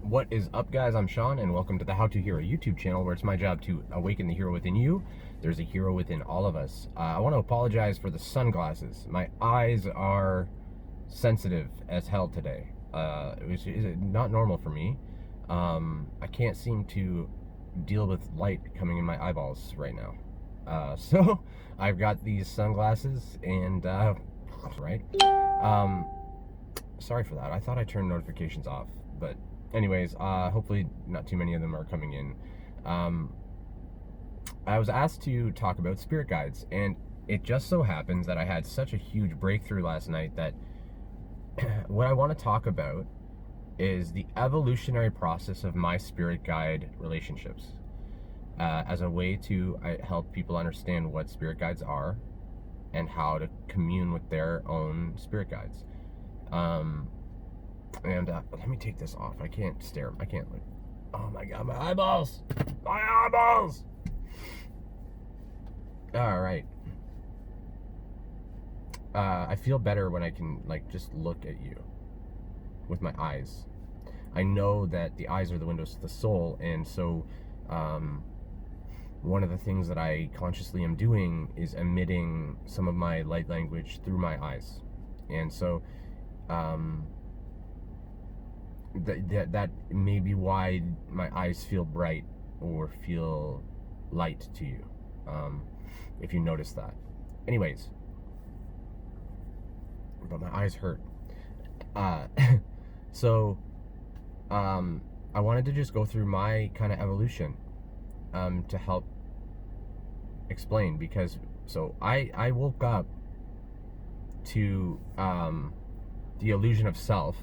What is up, guys? I'm Sean, and welcome to the How to Hero YouTube channel, where it's my job to awaken the hero within you. There's a hero within all of us. I want to apologize for the sunglasses. My eyes are sensitive as hell today. It's not normal for me. I can't seem to deal with light coming in my eyeballs right now. So I've got these sunglasses, and right. Sorry for that. I thought I turned notifications off, but anyways, hopefully not too many of them are coming in. I was asked to talk about spirit guides, and it just so happens that I had such a huge breakthrough last night that what I want to talk about is the evolutionary process of my spirit guide relationships, as a way to help people understand what spirit guides are and how to commune with their own spirit guides. Let me take this off. I can't stare. I can't look. Oh my god, my eyeballs! My eyeballs! Alright. I feel better when I can, just look at you with my eyes. I know that the eyes are the windows to the soul, and so, one of the things that I consciously am doing is emitting some of my light language through my eyes. And so, that may be why my eyes feel bright or feel light to you, if you notice that. Anyways, but my eyes hurt. So I wanted to just go through my kind of evolution to help explain, because I woke up to the illusion of self.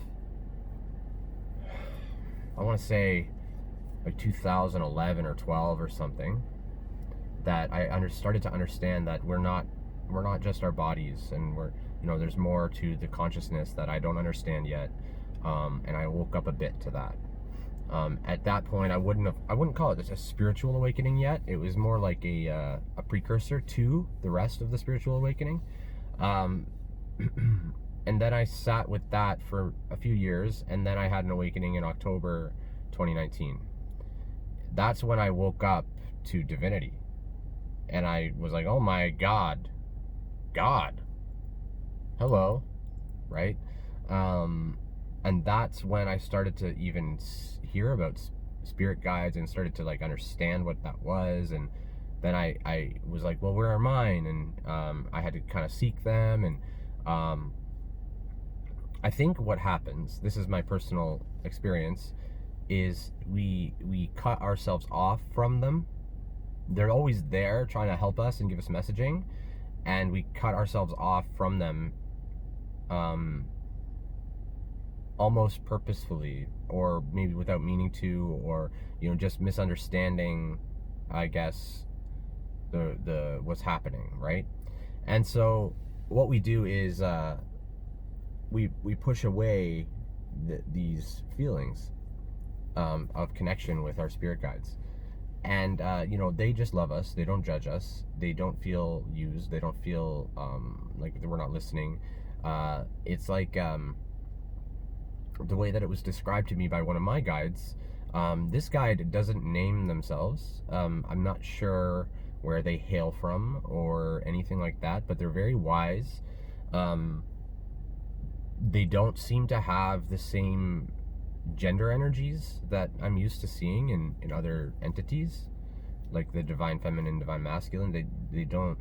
I want to say like 2011 or 12 or something, that I started to understand that we're not just our bodies, and there's more to the consciousness that I don't understand yet, and I woke up a bit to that. At that point, I wouldn't call it a spiritual awakening yet. It was more like a precursor to the rest of the spiritual awakening. And then I sat with that for a few years, and then I had an awakening in October 2019. That's when I woke up to divinity. And I was like, oh my God. Hello. Right? And that's when I started to even hear about spirit guides and started to understand what that was. And then I was like, well, where are mine? And I had to kind of seek them. And I think what happens, this is my personal experience, is we cut ourselves off from them. They're always there trying to help us and give us messaging, and we cut ourselves off from them almost purposefully, or maybe without meaning to, or just misunderstanding, I guess, the what's happening, right? And so what we do is we push away these feelings of connection with our spirit guides, and they just love us. They don't judge us. They don't feel used. They don't feel like we're not listening. It's like the way that it was described to me by one of my guides. This guide doesn't name themselves. I'm not sure where they hail from or anything like that, but they're very wise. They don't seem to have the same gender energies that I'm used to seeing in other entities, like the divine feminine, divine masculine. They don't.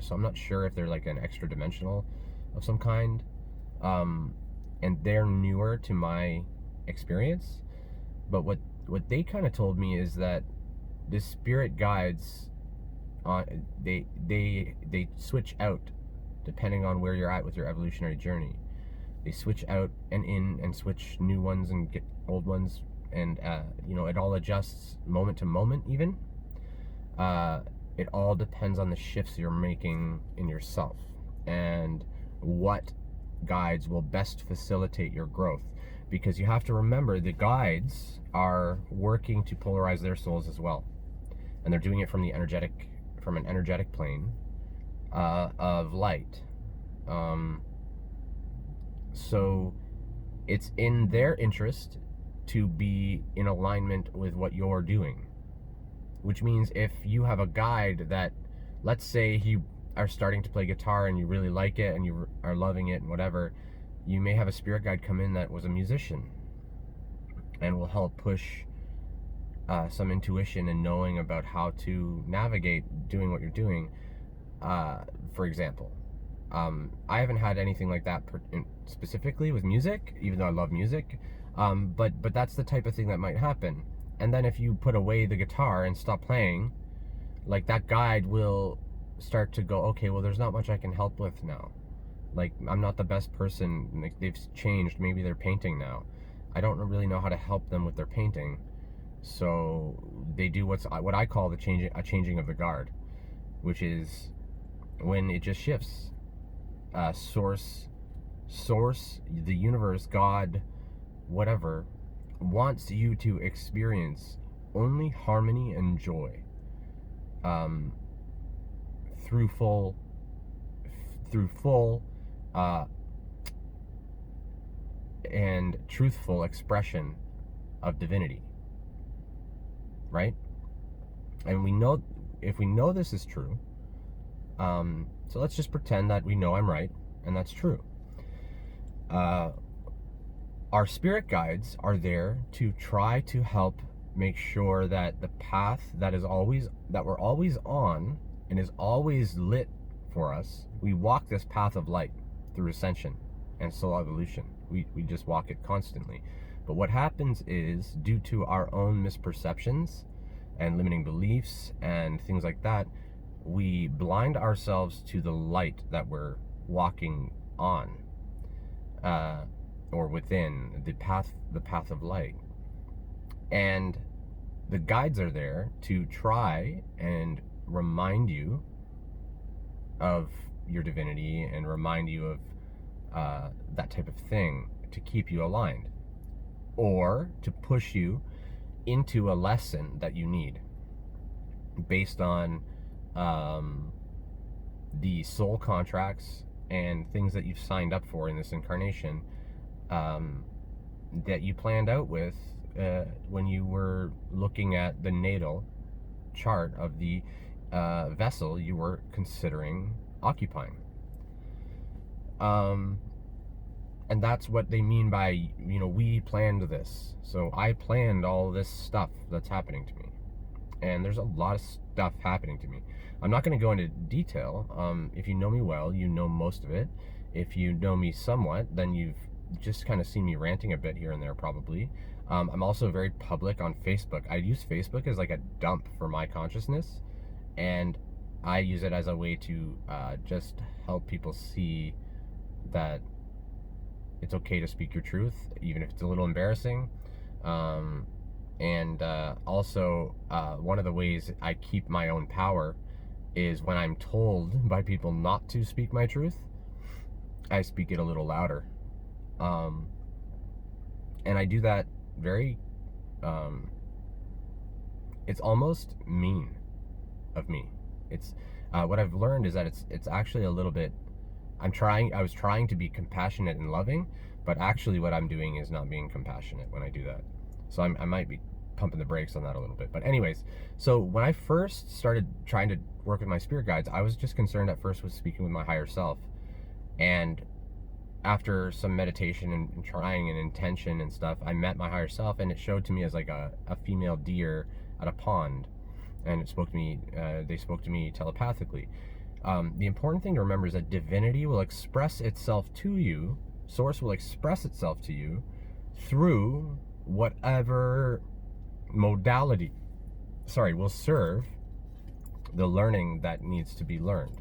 So I'm not sure if they're like an extra dimensional of some kind, and they're newer to my experience. But what they kind of told me is that the spirit guides, they switch out depending on where you're at with your evolutionary journey. They switch out and in, and switch new ones and get old ones, and it all adjusts moment to moment. Even it all depends on the shifts you're making in yourself and what guides will best facilitate your growth. Because you have to remember, the guides are working to polarize their souls as well, and they're doing it from an energetic plane of light. So it's in their interest to be in alignment with what you're doing. Which means if you have a guide that, let's say you are starting to play guitar and you really like it and you are loving it and whatever, you may have a spirit guide come in that was a musician and will help push some intuition and knowing about how to navigate doing what you're doing. For example, I haven't had anything like that specifically with music, even though I love music. But that's the type of thing that might happen. And then if you put away the guitar and stop playing, like that guide will start to go, okay, well, there's not much I can help with now. Like, I'm not the best person. Like, they've changed. Maybe they're painting now. I don't really know how to help them with their painting. So they do what I call a changing of the guard, which is when it just shifts. Source, the universe, God, whatever, wants you to experience only harmony and joy, through full and truthful expression of divinity, right? And if we know this is true, so let's just pretend that we know I'm right and that's true. Our spirit guides are there to try to help make sure that the path that we're always on and is always lit for us, we walk this path of light through ascension and soul evolution. We just walk it constantly. But what happens is, due to our own misperceptions and limiting beliefs and things like that, we blind ourselves to the light that we're walking on, or within the path of light. And the guides are there to try and remind you of your divinity and remind you of that type of thing, to keep you aligned or to push you into a lesson that you need based on the soul contracts and things that you've signed up for in this incarnation, that you planned out with when you were looking at the natal chart of the vessel you were considering occupying. And that's what they mean by, we planned this. So I planned all this stuff that's happening to me. And there's a lot of stuff happening to me. I'm not going to go into detail. If you know me well, you know most of it. If you know me somewhat, then you've just kind of seen me ranting a bit here and there, probably. I'm also very public on Facebook. I use Facebook as like a dump for my consciousness. And I use it as a way to just help people see that it's okay to speak your truth, even if it's a little embarrassing. And also, one of the ways I keep my own power is when I'm told by people not to speak my truth, I speak it a little louder. And I do that very, it's almost mean of me. It's what I've learned is that it's actually a little bit, I was trying to be compassionate and loving, but actually what I'm doing is not being compassionate when I do that. So I might be pumping the brakes on that a little bit. But anyways, so when I first started trying to work with my spirit guides, I was just concerned at first with speaking with my higher self. And after some meditation and trying and intention and stuff, I met my higher self, and it showed to me as like a female deer at a pond. And it spoke to me, they spoke to me telepathically. The important thing to remember is that divinity will express itself to you, source will express itself to you through whatever modality, will serve the learning that needs to be learned.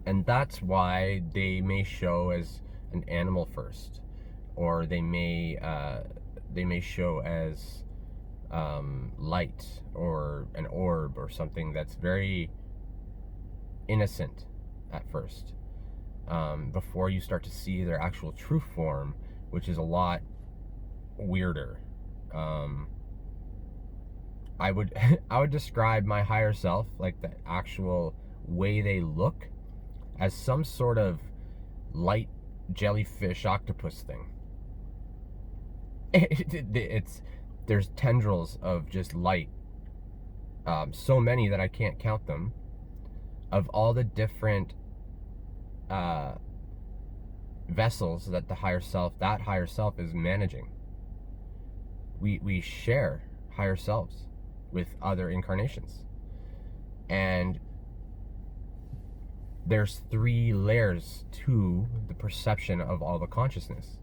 And that's why they may show as an animal first, or they may show as light or an orb or something that's very innocent at first, before you start to see their actual true form, which is a lot weirder. I would describe my higher self, like the actual way they look, as some sort of light jellyfish octopus thing. there's tendrils of just light, so many that I can't count them, of all the different vessels that that higher self is managing. We share higher selves with other incarnations, and there's 3 layers to the perception of all the consciousness.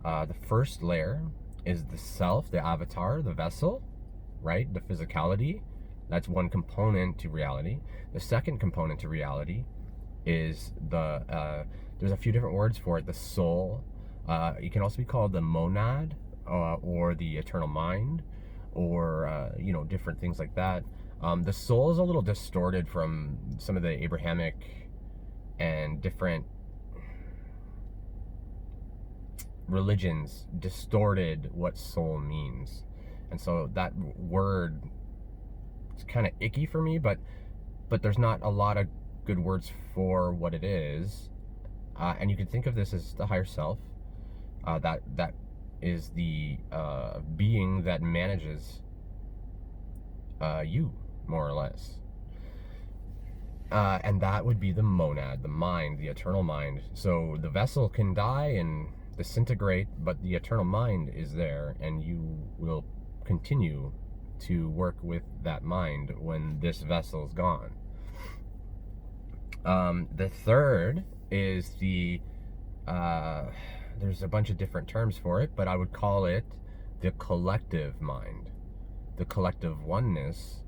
The first layer is the self, the avatar, the vessel, right? The physicality. That's one component to reality. The second component to reality is there's a few different words for it. The soul. It can also be called the monad, or the eternal mind, or different things like that. The soul is a little distorted from some of the Abrahamic and different religions, distorted what soul means, and so that word is kind of icky for me. But there's not a lot of good words for what it is, and you can think of this as the higher self. That is the being that manages you, more or less. And that would be the monad, the mind, the eternal mind. So the vessel can die and disintegrate, but the eternal mind is there, and you will continue to work with that mind when this vessel is gone. The third is there's a bunch of different terms for it, but I would call it the collective mind, the collective oneness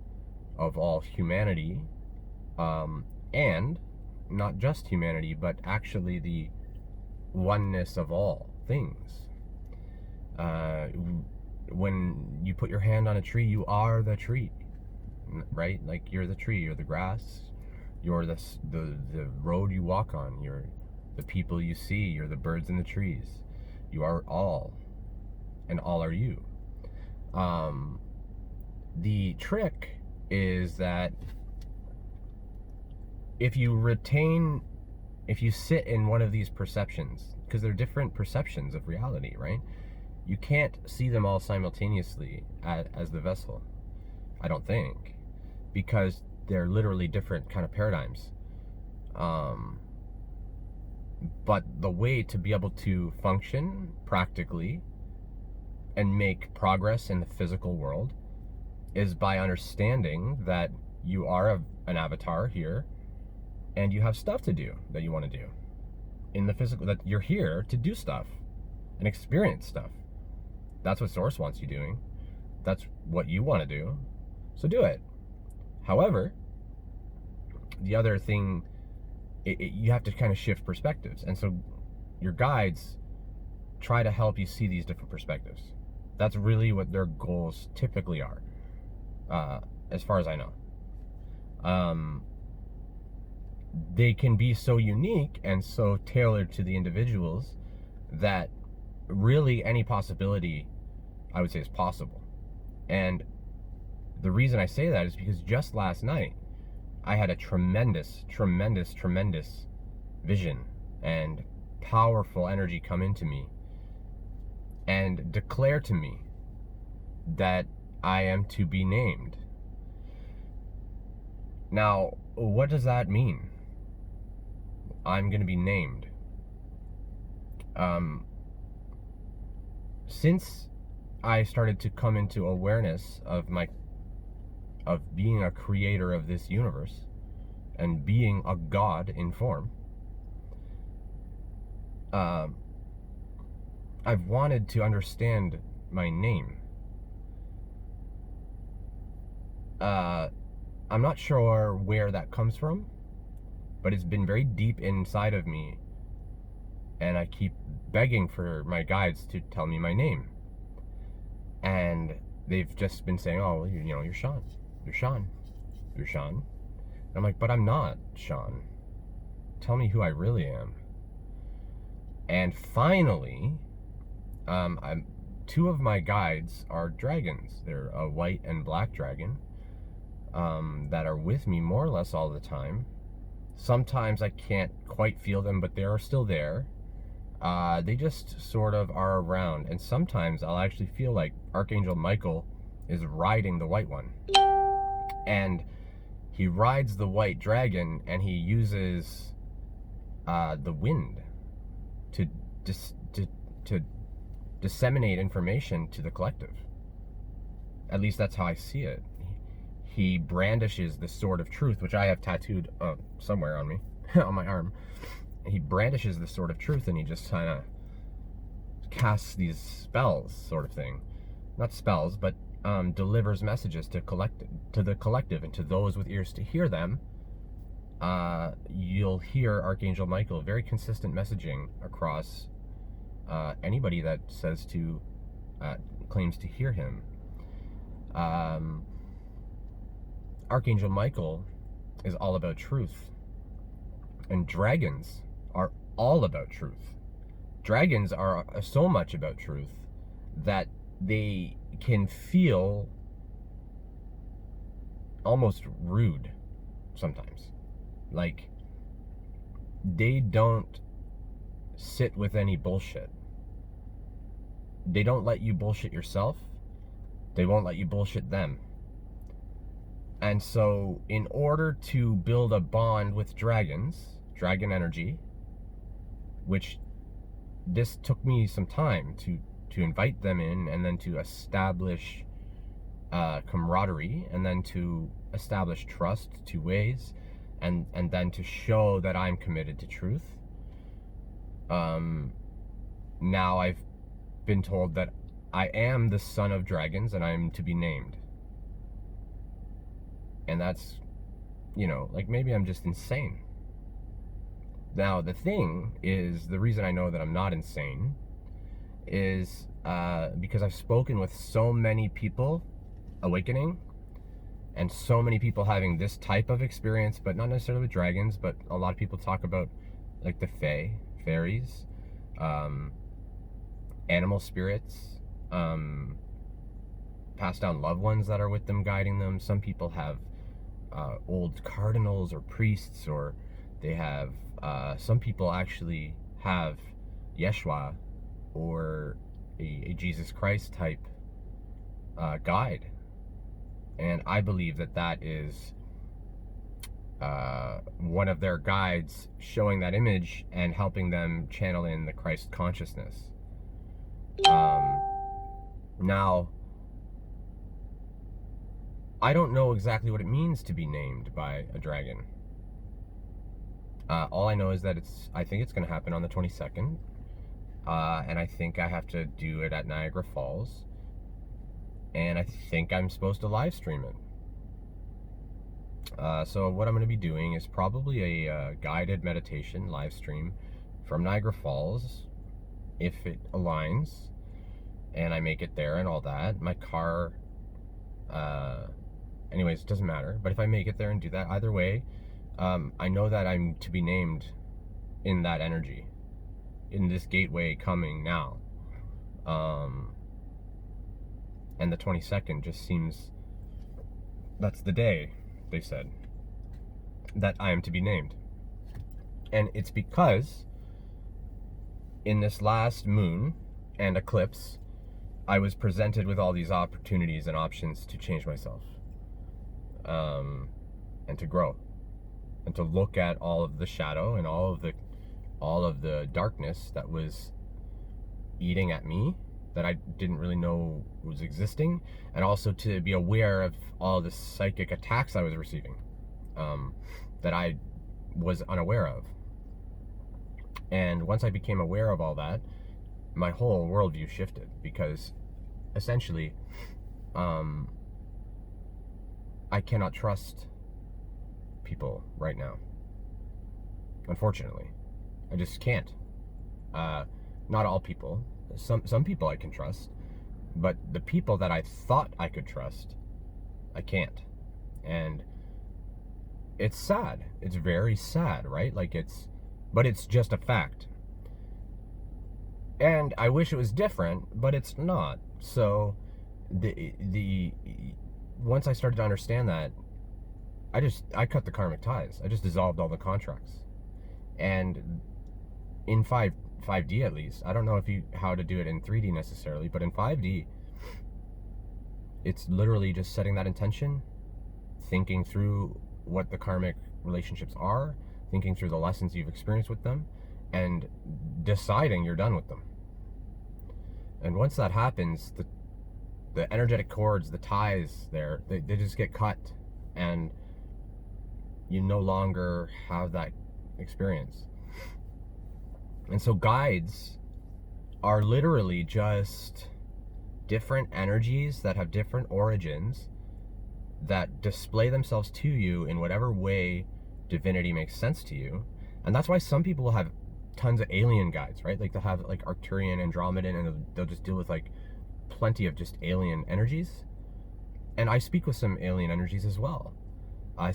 of all humanity, and not just humanity, but actually the oneness of all things. When you put your hand on a tree, you are the tree, right? Like, you're the tree, you're the grass, you're the road you walk on, you're the people you see, you're the birds in the trees. You are all, and all are you. The trick is that if you sit in one of these perceptions, because they're different perceptions of reality, right? You can't see them all simultaneously as the vessel, I don't think, because they're literally different kind of paradigms. But the way to be able to function practically and make progress in the physical world is by understanding that you are an avatar here, and you have stuff to do that you want to do in the physical, that you're here to do stuff and experience stuff. That's what Source wants you doing. That's what you want to do. So do it. However, the other thing, you have to kind of shift perspectives. And so your guides try to help you see these different perspectives. That's really what their goals typically are, as far as I know. They can be so unique and so tailored to the individuals that really any possibility, I would say, is possible. And the reason I say that is because just last night I had a tremendous vision and powerful energy come into me and declare to me that I am to be named. Now, what does that mean? I'm going to be named. Since I started to come into awareness of being a creator of this universe and being a god in form, I've wanted to understand my name. I'm not sure where that comes from, but it's been very deep inside of me, and I keep begging for my guides to tell me my name. And they've just been saying, oh, you're Sean. You're Sean. You're Sean. And I'm like, but I'm not Sean. Tell me who I really am. And finally, two of my guides are dragons. They're a white and black dragon, that are with me more or less all the time. Sometimes I can't quite feel them, but they are still there. They just sort of are around, and sometimes I'll actually feel like Archangel Michael is riding the white one. And he rides the white dragon, and he uses the wind to to disseminate information to the collective. At least that's how I see it. He brandishes the sword of truth, which I have tattooed somewhere on me, on my arm. He brandishes the sword of truth, and he just kind of casts these spells, sort of thing. Not spells, but delivers messages to the collective, and to those with ears to hear them. You'll hear Archangel Michael very consistent messaging across anybody that says to claims to hear him. Archangel Michael is all about truth, and dragons are all about truth. Dragons are so much about truth that they can feel almost rude sometimes. Like, they don't sit with any bullshit. They don't let you bullshit yourself. They won't let you bullshit them. And so, in order to build a bond with dragons, dragon energy, which this took me some time to invite them in, and then to establish camaraderie, and then to establish trust 2 ways, and then to show that I'm committed to truth. Now I've been told that I am the son of dragons, and I'm to be named. And that's, like, maybe I'm just insane. Now, the thing is, the reason I know that I'm not insane is because I've spoken with so many people awakening, and so many people having this type of experience, but not necessarily with dragons, but a lot of people talk about, like, the fairies, animal spirits, passed down loved ones that are with them, guiding them. Some people have old cardinals or priests, or they have some people actually have Yeshua or a Jesus Christ type guide, and I believe that is one of their guides, showing that image and helping them channel in the Christ consciousness. Now, I don't know exactly what it means to be named by a dragon. All I know is that I think it's going to happen on the 22nd. And I think I have to do it at Niagara Falls. And I think I'm supposed to live stream it. So what I'm going to be doing is probably a guided meditation live stream from Niagara Falls, if it aligns and I make it there and all that. My car, anyways, it doesn't matter. But if I make it there and do that, either way, I know that I'm to be named in that energy, in this gateway coming now. And the 22nd just seems, that's the day, they said, that I am to be named. And it's because in this last moon and eclipse, I was presented with all these opportunities and options to change myself, and to grow, and to look at all of the shadow and all of the darkness that was eating at me, that I didn't really know was existing, and also to be aware of all the psychic attacks I was receiving, that I was unaware of. And once I became aware of all that, my whole worldview shifted, because essentially, I cannot trust people right now. Unfortunately, I just can't. Not all people. Some people I can trust, but the people that I thought I could trust, I can't. And it's sad. It's very sad, right? But it's just a fact. And I wish it was different, but it's not. So once I started to understand that, I cut the karmic ties. I just dissolved all the contracts. And in 5D at least. I don't know how to do it in 3D necessarily, but in 5D, it's literally just setting that intention, thinking through what the karmic relationships are, thinking through the lessons you've experienced with them, and deciding you're done with them. And once that happens, the energetic cords, the ties there, they just get cut, and you no longer have that experience. And so guides are literally just different energies that have different origins that display themselves to you in whatever way divinity makes sense to you. And that's why some people will have tons of alien guides, right? Like they'll have like Arcturian, Andromedan, and they'll just deal with like plenty of just alien energies. And I speak with some alien energies as well. I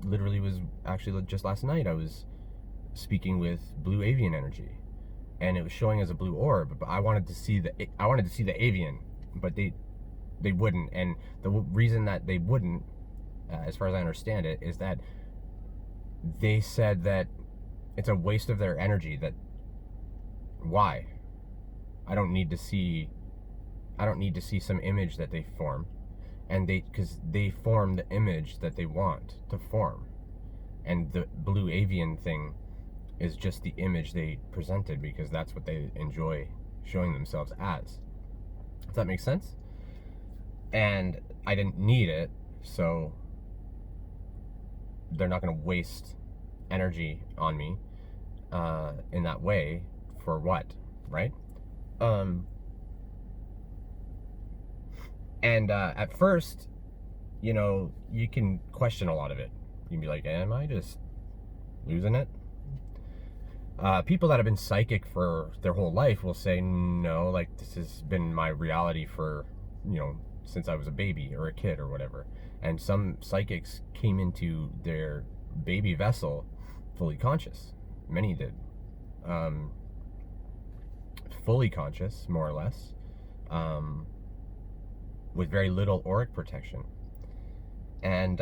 literally was actually just last night, I was speaking with blue avian energy, and it was showing as a blue orb, but I wanted to see the avian, but they wouldn't. And the reason that they wouldn't, as far as I understand it, is that they said that it's a waste of their energy. That why? I don't need to see some image that they form, and because they form the image that they want to form, and the blue avian thing is just the image they presented because that's what they enjoy showing themselves as. Does that make sense? And I didn't need it, so they're not going to waste energy on me in that way. For what, right? And at first, you can question a lot of it. You can be like, am I just losing it? People that have been psychic for their whole life will say, no, like this has been my reality for, since I was a baby or a kid or whatever. And some psychics came into their baby vessel fully conscious. Many did. Fully conscious, more or less, with very little auric protection. And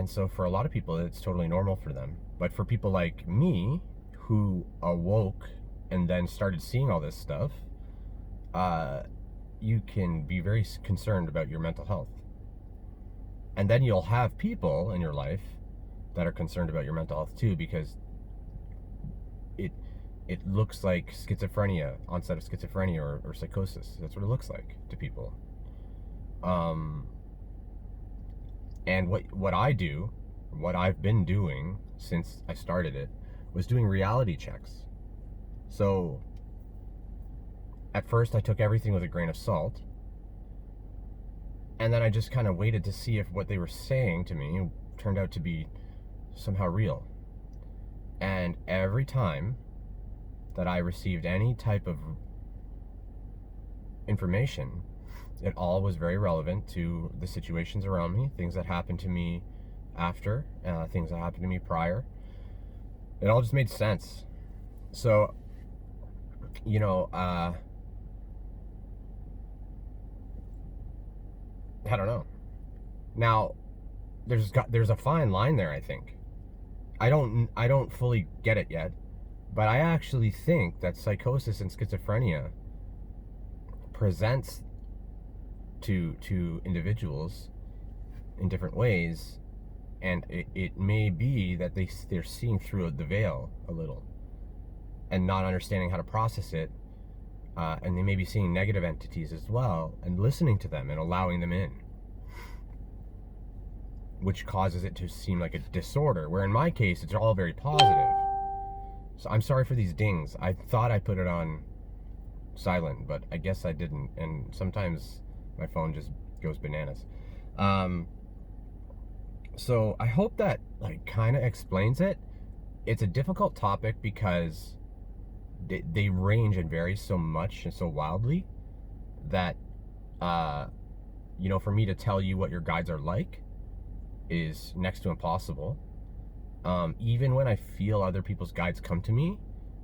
so for a lot of people, it's totally normal for them. But for people like me, who awoke and then started seeing all this stuff, you can be very concerned about your mental health. And then you'll have people in your life that are concerned about your mental health too, because it looks like schizophrenia, onset of schizophrenia or psychosis. That's what it looks like to people. And what I've been doing since I started it, was doing reality checks. So at first I took everything with a grain of salt, and then I just kind of waited to see if what they were saying to me turned out to be somehow real. And every time that I received any type of information, it all was very relevant to the situations around me, things that happened to me after, things that happened to me prior. It all just made sense. So, I don't know. Now, there's a fine line there, I think. I don't fully get it yet, but I actually think that psychosis and schizophrenia presents to individuals in different ways. And it may be that they're seeing through the veil a little and not understanding how to process it. And they may be seeing negative entities as well and listening to them and allowing them in, which causes it to seem like a disorder, where in my case, it's all very positive. So I'm sorry for these dings. I thought I put it on silent, but I guess I didn't. And sometimes my phone just goes bananas. So I hope that kind of explains it. It's a difficult topic because they range and vary so much and so wildly that, for me to tell you what your guides are like is next to impossible. Even when I feel other people's guides come to me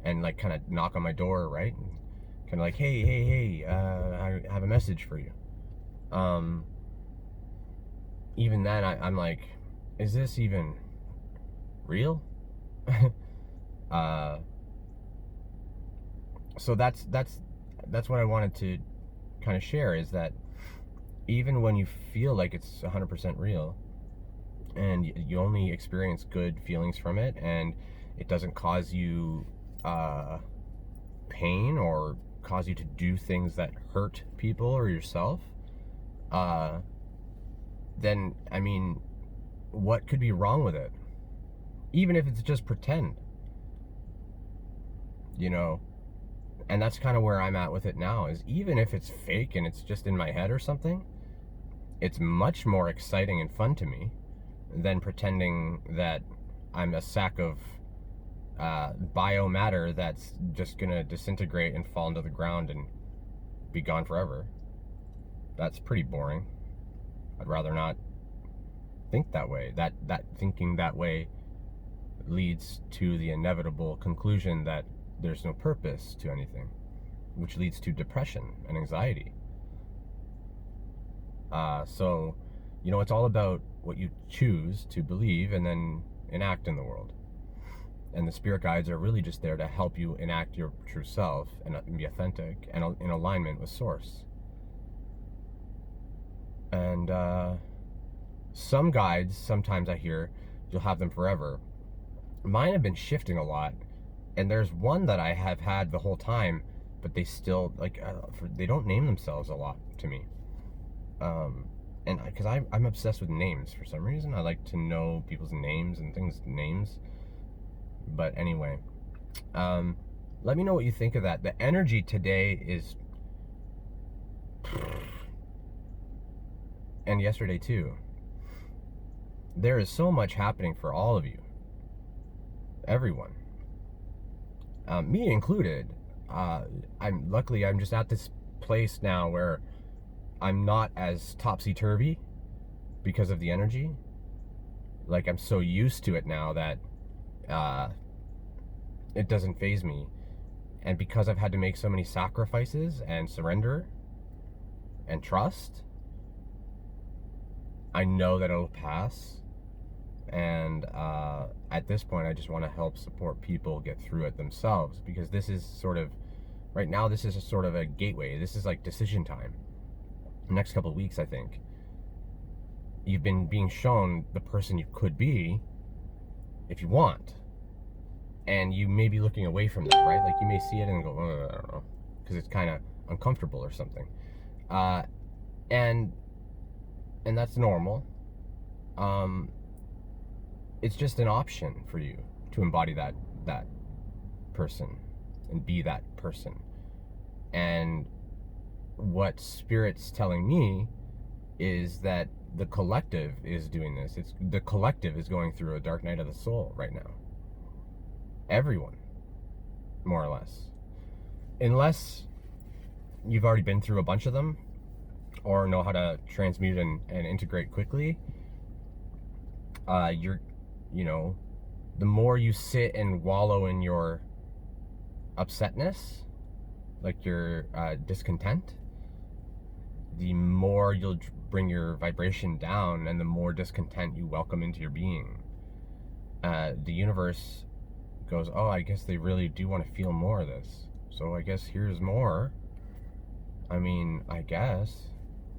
and kind of knock on my door, right? And kind of like, hey, I have a message for you. Even then I'm like, is this even real? So that's what I wanted to kind of share, is that even when you feel like it's 100% real, and you only experience good feelings from it, and it doesn't cause you pain or cause you to do things that hurt people or yourself, then, I mean, what could be wrong with it? Even if it's just pretend, you know? And that's kind of where I'm at with it now, is even if it's fake and it's just in my head or something, it's much more exciting and fun to me than pretending that I'm a sack of biomatter that's just gonna disintegrate and fall into the ground and be gone forever. That's pretty boring. I'd rather not think that way. That thinking that way leads to the inevitable conclusion that there's no purpose to anything, which leads to depression and anxiety. So, it's all about what you choose to believe and then enact in the world. And the spirit guides are really just there to help you enact your true self and be authentic and in alignment with Source. And some guides, sometimes I hear, you'll have them forever. Mine have been shifting a lot. And there's one that I have had the whole time, but they still, they don't name themselves a lot to me. And because I'm obsessed with names for some reason. I like to know people's names and things' names. But anyway, let me know what you think of that. The energy today is, and yesterday too, there is so much happening for all of you, everyone, me included. I'm just at this place now where I'm not as topsy-turvy because of the energy. Like, I'm so used to it now that it doesn't faze me. And because I've had to make so many sacrifices and surrender and trust, I know that it'll pass. And at this point, I just want to help support people get through it themselves, because this is sort of, right now, this is a sort of a gateway. This is like decision time. The next couple of weeks, I think, you've been being shown the person you could be if you want. And you may be looking away from that, right? Like, you may see it and go, oh, I don't know, because it's kind of uncomfortable or something. And that's normal. It's just an option for you to embody that person and be that person. And what Spirit's telling me is that the collective is doing this. The collective is going through a dark night of the soul right now. Everyone, more or less. Unless you've already been through a bunch of them or know how to transmute and integrate quickly, the more you sit and wallow in your upsetness, like your discontent, the more you'll bring your vibration down, and the more discontent you welcome into your being. The universe goes, oh, I guess they really do want to feel more of this, so I guess here's more. I mean, I guess.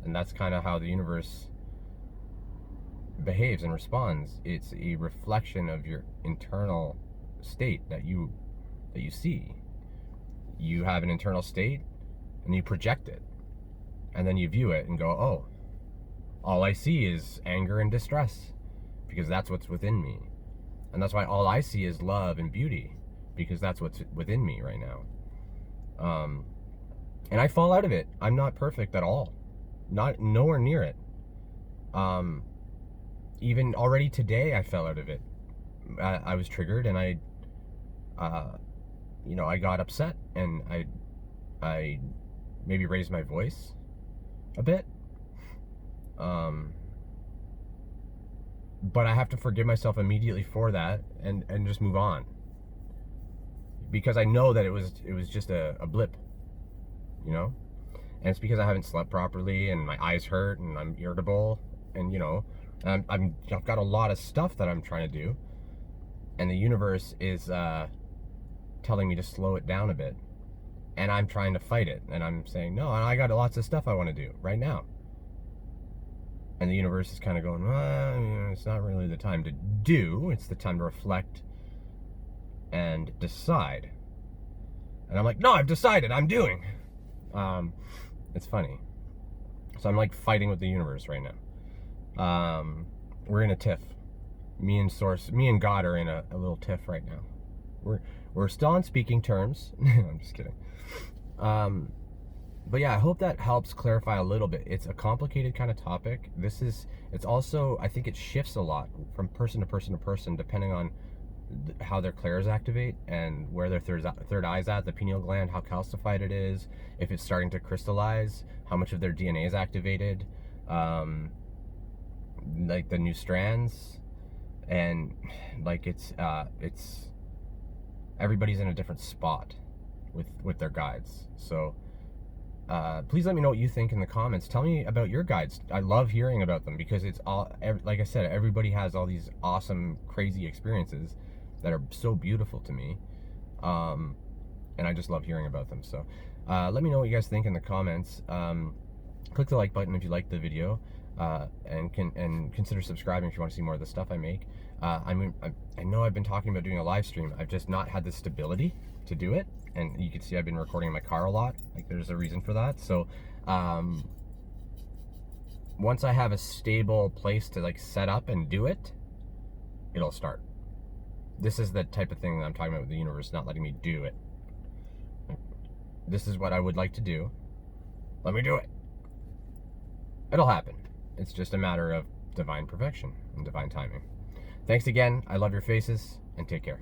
And that's kind of how the universe behaves and responds. It's a reflection of your internal state that you see. You have an internal state, and you project it, and then you view it and go, oh, all I see is anger and distress, because that's what's within me. And that's why all I see is love and beauty, because that's what's within me right now. And I fall out of it. I'm not perfect at all. Nowhere near it. Even already today, I fell out of it. I was triggered, and I got upset, and I maybe raised my voice a bit. But I have to forgive myself immediately for that, and just move on, because I know that it was just a blip, and it's because I haven't slept properly, and my eyes hurt, and I'm irritable, and I've got a lot of stuff that I'm trying to do, and the universe is telling me to slow it down a bit, and I'm trying to fight it, and I'm saying, no, I got lots of stuff I want to do right now. And the universe is kind of going, well, it's not really the time to do, it's the time to reflect and decide. And I'm like, no, I've decided, I'm doing. It's funny. So I'm like fighting with the universe right now. We're in a tiff. Me and God are in a little tiff right now. We're still on speaking terms. I'm just kidding. But yeah, I hope that helps clarify a little bit. It's a complicated kind of topic. It's also, I think it shifts a lot from person to person to person, depending on how their clairs activate and where their third eye's at, the pineal gland, how calcified it is, if it's starting to crystallize, how much of their DNA is activated, like the new strands, and like it's everybody's in a different spot with their guides. So please let me know what you think in the comments. Tell me about your guides. I love hearing about them because it's all, like I said, everybody has all these awesome, crazy experiences that are so beautiful to me, and I just love hearing about them. So let me know what you guys think in the comments. Click the like button if you liked the video, and consider subscribing if you want to see more of the stuff I make. I know I've been talking about doing a live stream. I've just not had the stability to do it, and you can see I've been recording in my car a lot. Like, there's a reason for that. So once I have a stable place to like set up and do it, it'll start. This is the type of thing that I'm talking about with the universe not letting me do it. This is what I would like to do. Let me do it. It'll happen. It's just a matter of divine perfection and divine timing. Thanks again. I love your faces, and take care.